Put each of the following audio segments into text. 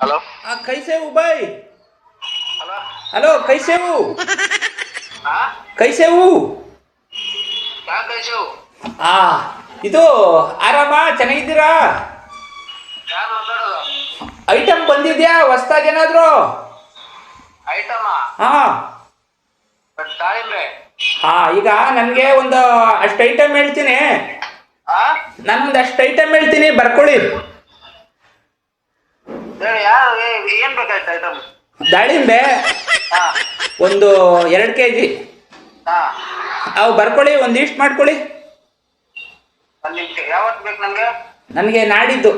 Hello. कैसे हो भाई? हेलो। हेलो कैसे हो? हाँ कैसे हो? क्या कैसे हो? ಆ ಇದು ಆರಾಮ ಚೆನ್ನಾಗಿದ್ದೀರಾ? ಯಾರು ಮಾತಾಡೋದು? ಐಟಮ್ ಬಂದಿದ್ಯಾ ಹೊಸ್ದಾಗಿ ಏನಾದ್ರು? ಐಟಮಾ? ಹಾ ದಾಳಿಂಬೆ. ಹಾ ಈಗ ನನಗೆ ಒಂದು ಅಷ್ಟು ಐಟಮ್ ಹೇಳ್ತೀನಿ. ಹಾ ನಾನೊಂದು ಅಷ್ಟು ಐಟಮ್ ಹೇಳ್ತೀನಿ ಬರ್ಕೊಳ್ಳಿ. ಹೇಳಿ ಯಾರು ಏನ್ ಬೇಕಾಯ್ತು ಐಟಮ್? ದಾಳಿಂಬೆ ಹಾ ಒಂದು 2 kg. ಹಾ ಅವು ಬರ್ಕೊಳ್ಳಿ, ಒಂದು ಲೀಸ್ಟ್ ಮಾಡ್ಕೊಳ್ಳಿ. ಒಂದು ನಿಮಿಷ. ಯಾವತ್ತು ಬೇಕು ನಮ್ಗೆ? ನನಗೆ ನಾಡಿದ್ದು.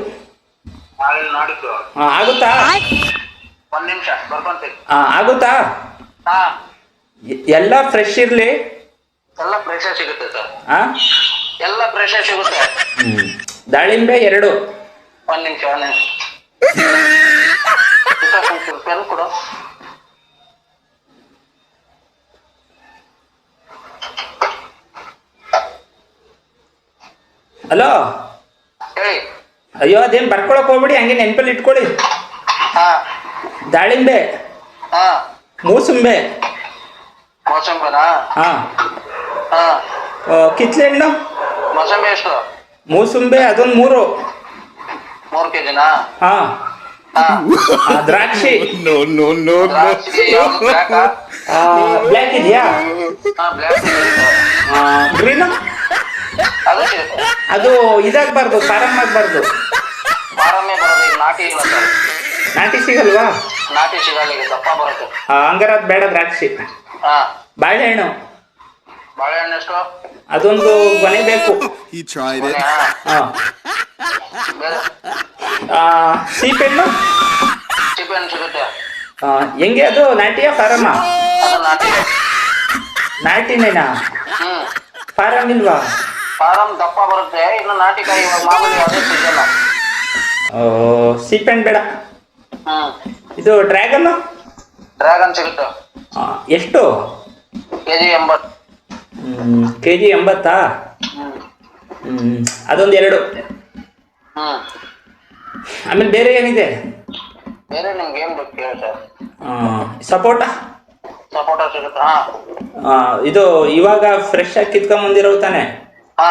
ನಾಳೆ ನಾಡಿದ್ದು? ಆಗುತ್ತಾ? ಒಂದು ನಿಮಿಷ ಬರ್ಕೊಂತೀನಿ. ಆಗುತ್ತಾ? ಹಾ ಎಲ್ಲ ಫ್ರೆಶ್ ಇರಲಿ. ಎಲ್ಲ ಫ್ರೆಶ್ ಸಿಗುತ್ತೆ ಸರ್. ಹಾಂ ಎಲ್ಲ ಫ್ರೆಶ್ ಸಿಗುತ್ತೆ. ದಾಳಿಂಬೆ 2. ಒಂದು ನಿಮಿಷ ಒಂದು ನಿಮಿಷ. ಪೆನ್ ಕೊಡು. ಹಲೋ. ಹೇಳಿ. ಅಯ್ಯೋ ಅದೇನು ಬರ್ಕೊಳಕ್ ಹೋಗ್ಬಿಡಿ, ಹಂಗೆ ನೆನಪಲ್ಲಿ ಇಟ್ಕೊಳ್ಳಿ. ಹಾ ದಾಳಿಂಬೆ, ಹಾ ಮೂಸುಂಬೆ, ಮೋಸಂಬಿನಾ? ಹಾ ಹಾ ಕಿತ್ಲೆ ಹಣ್ಣು, ಮೋಸಂಬಿ ಎಷ್ಟು? ಮೂಸುಂಬೆ ಅದೊಂದು 3. 3 kgನಾ? ಹಾ ಹಾ ದ್ರಾಕ್ಷಿ. ದ್ರಾಕ್ಷಿ ಯಾವ್ದು? ಬ್ಲ್ಯಾಕಾ? ಬ್ಲ್ಯಾಕ್ ಇದೆಯಾ? ಹಾ ಬ್ಲ್ಯಾಕ್ ಸಿಗುತ್ತೆ. ಗ್ರೀನು? ಅದು ಸಿಗುತ್ತೆ. ಅದು ಇದಾಗಬಾರ್ದು, ಖಾರಂ ಆಗಬಾರ್ದು. ಆರಾಮೇ ಬರೋದು. ಈಗ ನಾಟಿ ಇಲ್ಲ ಸರ್. ನಾಟಿ ಸಿಗಲ್ವಾ? ನಾಟಿ ಸಿಗಲ್ಲ, ಈಗ ದಪ್ಪ ಬರುತ್ತೆ. ಹಂಗಾರ ಅದು ಬೇಡ. ದ್ರಾಕ್ಷಿ. ಹಾ ಬಾಳೆಹಣ್ಣು ಬಾಳೆಹಣ್ಣು ಎಷ್ಟು? ಅದೊಂದು ಕೊನೆ ಬೇಕು. He tried it. ಹಾಂ. ಬೇರೆ ಸೀಪೆಣ್ಣು ಚಿಪ್ಪೆಣ್ಣು ಸಿಗುತ್ತೆ. ಹೆಂಗೆ ಅದು? ನಾಟಿಯಾ ಫಾರಮ್ಮ? ಅದು ನಾಟಿ. ನಾಟಿನೇನಾ? ಹ್ಮ್ ಫಾರಮ್ ಇಲ್ವಾ? ಫಾರಂ ದಪ್ಪ ಬರುತ್ತೆ. ಇನ್ನು ನಾಟಿಕಾಯಿ ಇವಾಗ ಮಾಮೂಲಿ ಅದೇ ಸಿಗಲ್ಲ. ಸೀಪೆಣ್ಣು ಬೇಡ. ಹ್ಮ್ ಇದು ಡ್ರ್ಯಾಗನ್ನು ಡ್ರ್ಯಾಗನ್ ಸಿಗುತ್ತೆ. ಎಷ್ಟು? kg 80. kg 80. ಹ್ಮ್ ಅದೊಂದು 2. ಹ್ಮ್ ಆಮೇಲೆ ಬೇರೆ ಏನಿದೆ? ಬೇರೆ ನಿಮ್ಗೆ ಏನ್ ಬೇಕು ಹೇಳಿ ಸರ್. ಸಪೋಟ. ಸಪೋಟ ಸಿಗುತ್ತೆ. ಹಾ ಇದು ಇವಾಗ ಫ್ರೆಶ್ ಆಗಿ ಕಿತ್ಕೊಂಬಂದಿರೋ ತಾನೆ? ಹಾ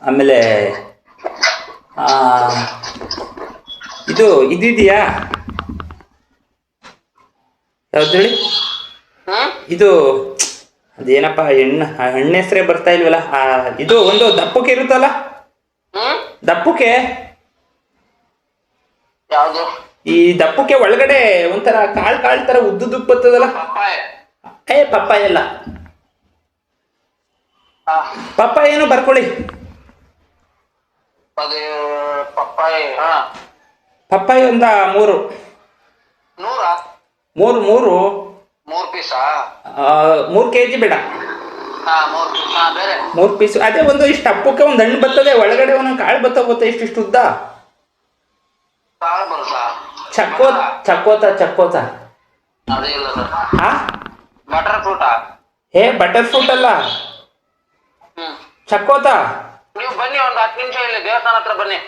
ಆಮೇಲೆ ಇದು ಇದಿದೆಯಾ? ಯಾವ್ದು ಹೇಳಿ? ಹ್ಮ್ ಇದು ಅದೇನಪ್ಪ ಹಣ್ಣು ಹೆಸರೇ ಬರ್ತಾ ಇಲ್ವಲ್ಲ. ಇದು ಒಂದು ದಪ್ಪಕ್ಕೆ ಇರುತ್ತಲ್ಲ, ಹ್ಮ್ ದಪ್ಪಕ್ಕೆ. ಯಾವ್ದು? ಈ ದಪ್ಪಕ್ಕೆ ಒಳಗಡೆ ಒಂಥರ ಕಾಳು ತರ ಉದ್ದುದ್ದಕ್ಕೆ ಬರ್ತದಲ್ಲ. ಪಪ್ಪಾಯ. ಪಪ್ಪಾಯ ಎಲ್ಲ. ಹಾ ಪಪ್ಪಾಯ ಏನು ಬರ್ಕೊಳ್ಳಿ. ಅದು ಪಪ್ಪಾಯ. ಹಾ ಪಪ್ಪಾಯ ಒಂದು 3. 100? 3 3 ಪೀಸಾ? 3 kg ಬೇಡ. ಹಾ 3 ಪೀಸ್. ಹಾ ಬೇರೆ 3 ಪೀಸ್. ಅದೇ ಒಂದು ಇಷ್ಟು ಹಪ್ಪಕ್ಕೆ ಒಂದು ಹಣ್ಣು ಬರ್ತದೆ, ಒಳಗಡೆ ಒಂದೊಂದು ಕಾಳು ಬರ್ತದೆ. ಇಷ್ಟಿಷ್ಟು ಉದ್ದ. ಕಾಳು ಬರುತ್ತಾ? ಚಕ್ಕೋತ. ಅದೇ ಇಲ್ಲ ಸರ್. ಹಾ ಬಟರ್ ಫ್ರೂಟಾ? ಬಟರ್ ಫ್ರೂಟ್ ಅಲ್ಲ, ಹ್ಮ್ ಚಕ್ಕೋತ. ನೀವು ಬನ್ನಿ, ಒಂದು 10 ನಿಮಿಷ ಇಲ್ಲಿ ದೇವಸ್ಥಾನ ಹತ್ರ ಬನ್ನಿ.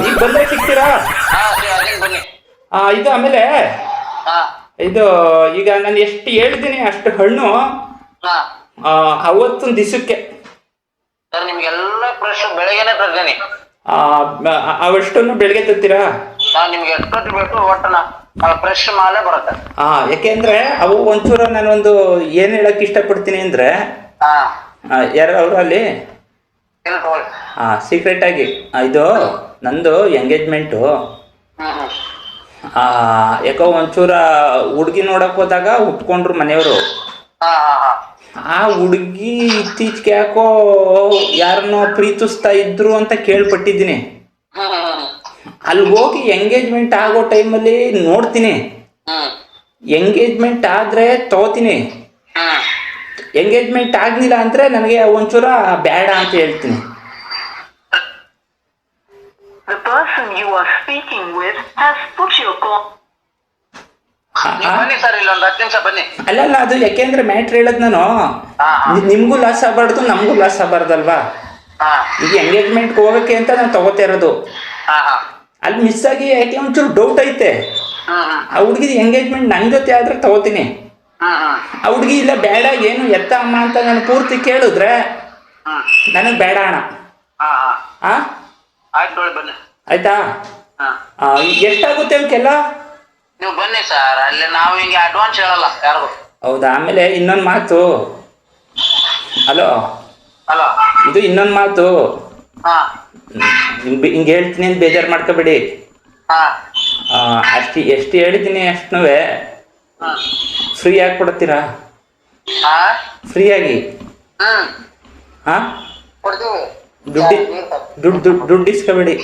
ಈಗ ಬಂದ್ರೆ ಸಿಗ್ತೀರಾ? ಹಾ ಅದೇನು ಬನ್ನಿ. ಇದು ಆಮೇಲೆ ಹಾ ಇದು ಈಗ ನಾನು ಎಷ್ಟು ಹೇಳಿದ್ದೀನಿ ಅಷ್ಟು ಹಣ್ಣು ಹಾ ಅವತ್ತೊಂದು ದಿವಸಕ್ಕೆ. ಸರ್ ನಿಮ್ಗೆಲ್ಲ ಫ್ರೆಶ್ ಬೆಳಗ್ಗೆನೆ ತರ್ತೀನಿ. ಅವಷ್ಟನ್ನು ಬೆಳಗ್ಗೆ ತರ್ತೀರಾ? ನಾನು ನಿಮ್ಗೆ ಎಷ್ಟು ಕಟ್ಟಿ ಬೇಕು ಒಟ್ಟನ ಫ್ರೆಶ್ ಮಾಲೆ ಬರುತ್ತೆ. ಯಾಕೆಂದ್ರೆ ಅವು ಒಂಚೂರು ನಾನೊಂದು ಏನು ಹೇಳಕ್ ಇಷ್ಟಪಡ್ತೀನಿ ಅಂದ್ರೆ, ಹಾ ಯಾರು ಅವರು ಅಲ್ಲಿ ಇಲ್ಲಿ ತಗೊಳ್ಳಿ. ಸೀಕ್ರೆಟ್ ಆಗಿ ಇದು ನಂದು ಎಂಗೇಜ್ಮೆಂಟು. ಹ್ಮ್ ಯಾಕೋ ಒಂಚೂರ ಹುಡುಗಿ ನೋಡಕ್ ಹೋದಾಗ ಉಟ್ಕೊಂಡ್ರು ಮನೆಯವರು. ಹಾ ಹಾ ಹಾ ಆ ಹುಡುಗಿ ಇತ್ತೀಚೆಗೆ ಯಾಕೋ ಯಾರನ್ನೋ ಪ್ರೀತಿಸ್ತಾ ಇದ್ರು ಅಂತ ಕೇಳ್ಪಟ್ಟಿದ್ದೀನಿ. ಅಲ್ಲಿ ಹೋಗಿ ಎಂಗೇಜ್ಮೆಂಟ್ ಆಗೋ ಟೈಮಲ್ಲಿ ನೋಡ್ತೀನಿ. ಎಂಗೇಜ್ಮೆಂಟ್ ಆದ್ರೆ ತಗೋತೀನಿ, ಎಂಗೇಜ್ಮೆಂಟ್ ಆಗ್ಲಿಲ್ಲ ಅಂದ್ರೆ ನನಗೆ ಒಂಚೂರ ಬೇಡ ಅಂತ ಹೇಳ್ತೀನಿ. The person you are speaking with has put your call. ಬನ್ನಿ ಸರ್, ಇಲ್ಲಿ ಒಂದು 10 ನಿಮಿಷ ಬನ್ನಿ. ಅಲ್ಲಲ್ಲ, ಅದು ಯಾಕೆಂದ್ರೆ ಮ್ಯಾಟ್ರ್ ಹೇಳದ್ ನಾನು, ನಿಮ್ಗೂ ಲಾಸ್ ಆಗಬಾರ್ದು ನಮಗೂ ಲಾಸ್ ಆಗಬಾರ್ದಲ್ವಾ. ಈಗ ಎಂಗೇಜ್ಮೆಂಟ್ಗೆ ಹೋಗಕ್ಕೆ ಅಂತ ನಾನು ತಗೋತಾ ಇರೋದು. ಅಲ್ಲಿ ಮಿಸ್ ಆಗಿ ಯಾಕೆ ಒಂಚೂರು ಡೌಟ್ ಐತೆ. ಆ ಹುಡುಗಿದ ಎಂಗೇಜ್ಮೆಂಟ್ ನನ್ನ ಜೊತೆ ಆದ್ರೆ ತಗೋತೀನಿ. ಆ ಹುಡುಗಿ ಇಲ್ಲ ಬೇಡ ಏನು ಎತ್ತ ಅಮ್ಮ ಅಂತ ನಾನು ಪೂರ್ತಿ ಕೇಳಿದ್ರೆ ನನಗೆ ಬೇಡ ಅಣ್ಣ. ಆಯ್ತಾ? ಎಷ್ಟಾಗುತ್ತೆ ಅವಕ್ಕೆಲ್ಲ? ನೀವು ಬನ್ನಿ ಸರ್, ಅಲ್ಲಿ ನಾವು ಹಿಂಗೆ ಅಡ್ವಾನ್ಸ್ ಹೇಳಲ್ಲ ಯಾರಿಗೂ. ಹೌದಾ? ಆಮೇಲೆ ಇನ್ನೊಂದು ಮಾತು. ಹಲೋ, ಇದು ಇನ್ನೊಂದು ಮಾತು. ಹಿಂಗೆ ಹೇಳ್ತೀನಿ ಅಂತ ಬೇಜಾರು ಮಾಡ್ಕೋಬೇಡಿ. ಎಷ್ಟು ಹೇಳಿದ್ದೀನಿ ಅಷ್ಟೂ ಫ್ರೀ ಆಗಿ ಕೊಡ್ತೀರಾ? ಫ್ರೀಯಾಗಿ? ದುಡ್ಡು ಇಸ್ಕೋಬೇಡಿ.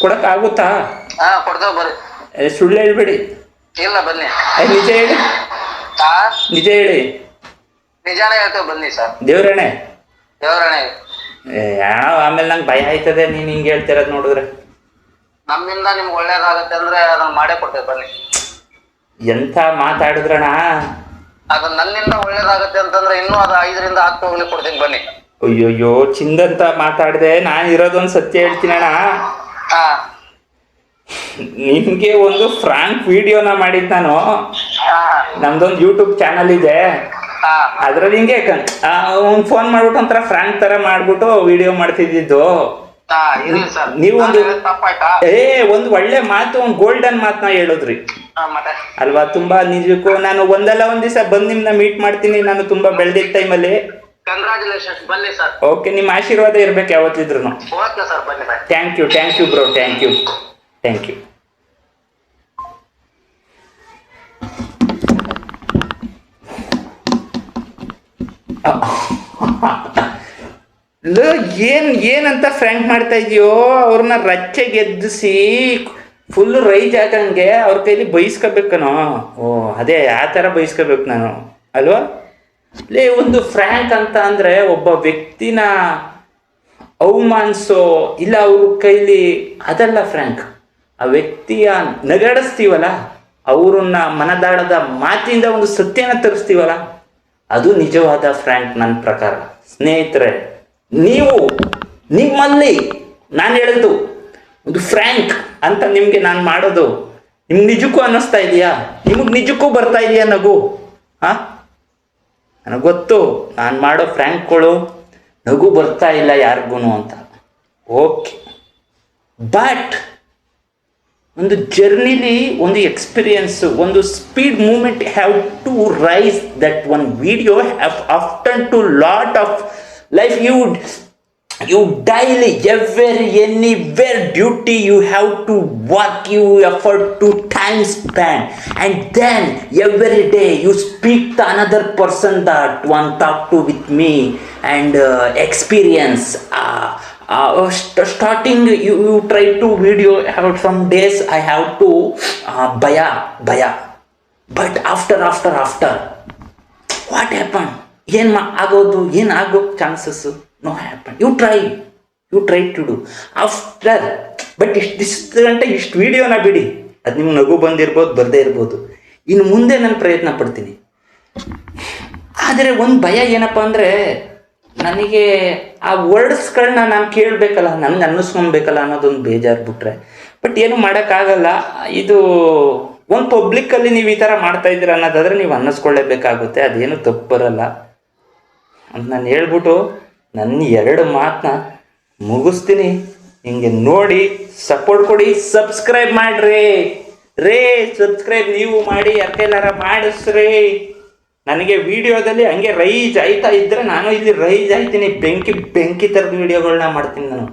ಕೊಡಕ್ ಆಗುತ್ತಾ? ಸುಳ್ಳು ಹೇಳ್ಬೇಡಿ. ಇಲ್ಲ ಬನ್ನಿ. ನಿಜ ಹೇಳಿ. ನಿಜ ಹೇಳಿ. ನಿಜಾನೇ ಹೇಳ್ತೇವೆ ಬನ್ನಿ ಸರ್. ದೇವ್ರಣೆ. ಯಾವ ಆಮೇಲೆ ನಂಗೆ ಭಯ ಆಯ್ತದೆ ನೀನ್ ಹಿಂಗೆ ಹೇಳ್ತಿರೋದ್ ನೋಡಿದ್ರೆ. ನಮ್ಮಿಂದ ನಿಮ್ಗೆ ಒಳ್ಳೇದಾಗುತ್ತೆ ಅಂದ್ರೆ ಅದನ್ನ ಮಾಡೇ ಕೊಡ್ತೇವೆ ಬನ್ನಿ. ಎಂತ ಮಾತಾಡಿದ್ರಣ. ಅದು ನನ್ನಿಂದ ಒಳ್ಳೇದಾಗುತ್ತೆ ಅಂತಂದ್ರೆ ಇನ್ನೂ ಅದು 5ರಿಂದ 10 ಹೋಗ್ಲಿ ಕೊಡ್ತೀನಿ ಬನ್ನಿ. ಅಯ್ಯೋಯ್ಯೋ ಚಿಂದಂತ ಮಾತಾಡಿದೆ. ನಾನು ಇರೋದೊಂದು ಸತ್ಯ ಹೇಳ್ತೀನಣ್ಣ. ನಿಮ್ಗೆ ಒಂದು ಫ್ರಾಂಕ್ ವಿಡಿಯೋನ ಮಾಡಿದ್ ನಾನು. ನಮ್ದೊಂದು ಯೂಟ್ಯೂಬ್ ಚಾನಲ್ ಇದೆ. ಅದ್ರಲ್ಲಿ ಹಿಂಗೆ ಫೋನ್ ಮಾಡ್ಬಿಟ್ಟು ಒಂಥರ ಫ್ರಾಂಕ್ ತರ ಮಾಡ್ಬಿಟ್ಟು ವಿಡಿಯೋ ಮಾಡ್ತಿದ್ದು. ನೀವು ಒಂದು ಒಳ್ಳೆ ಮಾತು, ಒಂದು ಗೋಲ್ಡನ್ ಮಾತನ್ನ ಹೇಳಿದ್ರಿ ಅಲ್ವಾ? ತುಂಬಾ ನಿಜಕ್ಕೂ ನಾನು ಒಂದಲ್ಲ ಒಂದ್ ದಿವಸ ಬಂದು ನಿಮ್ನ ಮೀಟ್ ಮಾಡ್ತೀನಿ. ನಾನು ತುಂಬಾ ಬೆಳೆದಿದ್ದ ಟೈಮಲ್ಲಿ. ಓಕೆ, ನಿಮ್ಮ ಆಶೀರ್ವಾದ ಇರ್ಬೇಕು ಯಾವತ್ತಿದ್ರು. Thank you bro. Thank you. ಏನಂತ ಫ್ರ್ಯಾಂಕ್ ಮಾಡ್ತಾ ಇದೆಯೋ? ಅವ್ರನ್ನ ರಚ್ಚೆಗೆ ಎದ್ದಿಸಿ ಫುಲ್ ರೈಜ್ ಹಾಕಂಗೆ ಅವ್ರ ಕೈಲಿ ಬೈಸ್ಕೋಬೇಕನೋ? ಅದೇ ಆ ಥರ ಬೈಸ್ಕೋಬೇಕು ನಾನು ಅಲ್ವಾ? ಒಂದು ಫ್ರ್ಯಾಂಕ್ ಅಂತ ಅಂದರೆ ಒಬ್ಬ ವ್ಯಕ್ತಿನ ಅವಮಾನಿಸೋ ಇಲ್ಲ ಅವ್ರ ಕೈಲಿ, ಅದಲ್ಲ ಫ್ರ್ಯಾಂಕ್. ಆ ವ್ಯಕ್ತಿಯ ನಗಾಡಿಸ್ತೀವಲ್ಲ, ಅವ್ರನ್ನ ಮನದಾಳದ ಮಾತಿಂದ ಒಂದು ಸತ್ಯನ ತರಿಸ್ತೀವಲ್ಲ, ಅದು ನಿಜವಾದ ಫ್ರ್ಯಾಂಕ್ ನನ್ನ ಪ್ರಕಾರ. ಸ್ನೇಹಿತರೆ, ನೀವು ನಿಮ್ಮಲ್ಲಿ ನಾನು ಹೇಳಿದ್ದು ಒಂದು ಫ್ರ್ಯಾಂಕ್ ಅಂತ ನಿಮಗೆ ನಾನು ಮಾಡೋದು ನಿಮ್ಗೆ ನಿಜಕ್ಕೂ ಅನ್ನಿಸ್ತಾ ಇದೆಯಾ? ನಿಮಗೆ ನಿಜಕ್ಕೂ ಬರ್ತಾ ಇದೆಯಾ ನಗು? ನನಗೆ ಗೊತ್ತು ನಾನು ಮಾಡೋ ಫ್ರ್ಯಾಂಕ್ಗಳು ನಗು ಬರ್ತಾ ಇಲ್ಲ ಯಾರಿಗೂ ಅಂತ. ಓಕೆ, ಬಟ್ ಒಂದು ಜರ್ನಿಲಿ ಒಂದು ಎಕ್ಸ್ಪೀರಿಯನ್ಸ್, ಒಂದು speed moment have to rise that one video have often to lot of life. You daily anywhere duty you have to work, you effort to time span, and then every day you speak to another person that one talk to with me and experience. Starting you try to video out some days I have to baya, but after what happened? ಏನು ಆಗೋ chances no happen. You try to do after. But ಇಷ್ಟು ಗಂಟೆ ಇಷ್ಟು ವಿಡಿಯೋನ ಬಿಡಿ, ಅದು ನಿಮ್ಗೆ ನಗು ಬಂದಿರ್ಬೋದು, ಬರದೇ ಇರ್ಬೋದು. ಇನ್ನು ಮುಂದೆ ನಾನು ಪ್ರಯತ್ನ ಪಡ್ತೀನಿ. ಆದರೆ ಒಂದು ಭಯ ಏನಪ್ಪ ಅಂದರೆ, ನನಗೆ ಆ ವರ್ಡ್ಸ್ಗಳನ್ನ ನಾನು ಕೇಳಬೇಕಲ್ಲ, ನನಗೆ ಅನ್ನಿಸ್ಕೊಬೇಕಲ್ಲ ಅನ್ನೋದೊಂದು ಬೇಜಾರು ಬಿಟ್ರೆ. ಬಟ್ ಏನು ಮಾಡೋಕ್ಕಾಗಲ್ಲ. ಇದು ಒಂದು ಪಬ್ಲಿಕ್ಕಲ್ಲಿ ನೀವು ಈ ಥರ ಮಾಡ್ತಾ ಇದ್ದೀರ ಅನ್ನೋದಾದರೆ ನೀವು ಅನ್ನಿಸ್ಕೊಳ್ಳೇಬೇಕಾಗುತ್ತೆ. ಅದೇನು ತಪ್ಪು ಬರಲ್ಲ ಅಂತ ನಾನು ಹೇಳ್ಬಿಟ್ಟು ನನ್ನ 2 ಮಾತನ್ನ ಮುಗಿಸ್ತೀನಿ. ಹಿಂಗೆ ನೋಡಿ ಸಪೋರ್ಟ್ ಕೊಡಿ, ಸಬ್ಸ್ಕ್ರೈಬ್ ಮಾಡ್ರಿ ಸಬ್ಸ್ಕ್ರೈಬ್ ನೀವು ಮಾಡಿ, ಯಾಕೆಲ್ಲಾರ ಮಾಡಿಸ್ರಿ. ನನಗೆ ವಿಡಿಯೋದಲ್ಲಿ ಹಂಗೆ ರೈಜ್ ಆಯ್ತಾ ಇದ್ದರೆ ನಾನು ಇಲ್ಲಿ ರೈಜ್ ಆಯ್ತೀನಿ. ಬೆಂಕಿ ಥರದ ವಿಡಿಯೋಗಳನ್ನ ಮಾಡ್ತೀನಿ ನಾನು.